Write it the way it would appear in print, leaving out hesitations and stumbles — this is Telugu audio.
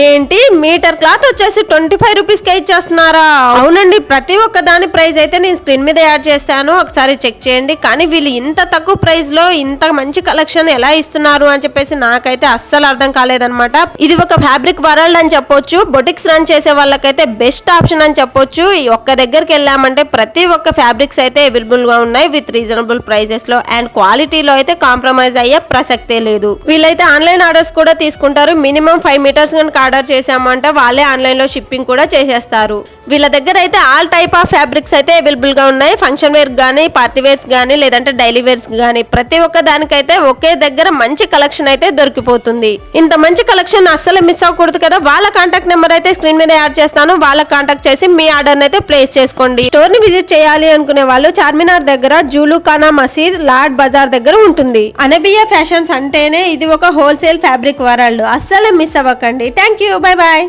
ఏంటి మీటర్ క్లాత్ వచ్చేసి 25 రూపీస్ కే ఇచ్చేస్తున్నారా? అవునండి, ప్రతి ఒక్క దాని ప్రైస్ అయితే నేను స్క్రీన్ మీద యాడ్ చేస్తాను, ఒకసారి చెక్ చేయండి. కానీ వీళ్ళు ఇంత తక్కువ ప్రైస్ లో ఇంత మంచి కలెక్షన్ ఎలా ఇస్తున్నారు అని చెప్పేసి నాకైతే అస్సలు అర్థం కాలేదన్నమాట. ఇది ఒక ఫ్యాబ్రిక్ వరల్డ్ అని చెప్పొచ్చు. బొటిక్స్ రన్ చేసే వాళ్ళకైతే బెస్ట్ ఆప్షన్ అని చెప్పొచ్చు. ఈ ఒక్క దగ్గరికి వెళ్ళామంటే ప్రతి ఒక్క ఫ్యాబ్రిక్స్ అయితే అవైలబుల్ గా ఉన్నాయి విత్ రీజనబుల్ ప్రైజెస్ లో, అండ్ క్వాలిటీలో అయితే కాంప్రమైజ్ అయ్యే ప్రసక్తే లేదు. వీళ్ళైతే ఆన్లైన్ ఆర్డర్స్ కూడా తీసుకుంటారు. మినిమం 5 మీటర్స్ కనుక ఆర్డర్ చేసామంటే వాళ్ళే ఆన్లైన్ లో షిప్పింగ్ కూడా చేసేస్తారు. వీళ్ళ దగ్గర అయితే ఆల్ టైప్ ఆఫ్ ఫ్యాబ్రిక్స్ అయితే అవైలబుల్ గా ఉన్నాయి. ఫంక్షన్ వేర్ గానీ, పార్టీ వేర్స్ గానీ, లేదంటే డైలీ వేర్స్ గానీ ప్రతి ఒక్క దానికైతే ఒకే దగ్గర మంచి కలెక్షన్ అయితే దొరికిపోతుంది. ఇంత మంచి కలెక్షన్ అస్సలు మిస్ అవ్వకూడదు కదా. వాళ్ళ కాంటాక్ట్ నెంబర్ అయితే స్క్రీన్ మీద యాడ్ చేస్తాను, వాళ్ళ కాంటాక్ట్ చేసి మీ ఆర్డర్ అయితే ప్లేస్ చేసుకోండి. స్టోర్ ని విజిట్ చేయాలి అనుకునే వాళ్ళు చార్మినార్ దగ్గర జూలుఖానా మసీద్ లాడ్ బజార్ దగ్గర ఉంటుంది. అనబియా ఫ్యాషన్స్ అంటేనే ఇది ఒక హోల్సేల్ ఫ్యాబ్రిక్ వరల్డ్, అస్సలు మిస్ అవ్వకండి. Thank you, bye bye.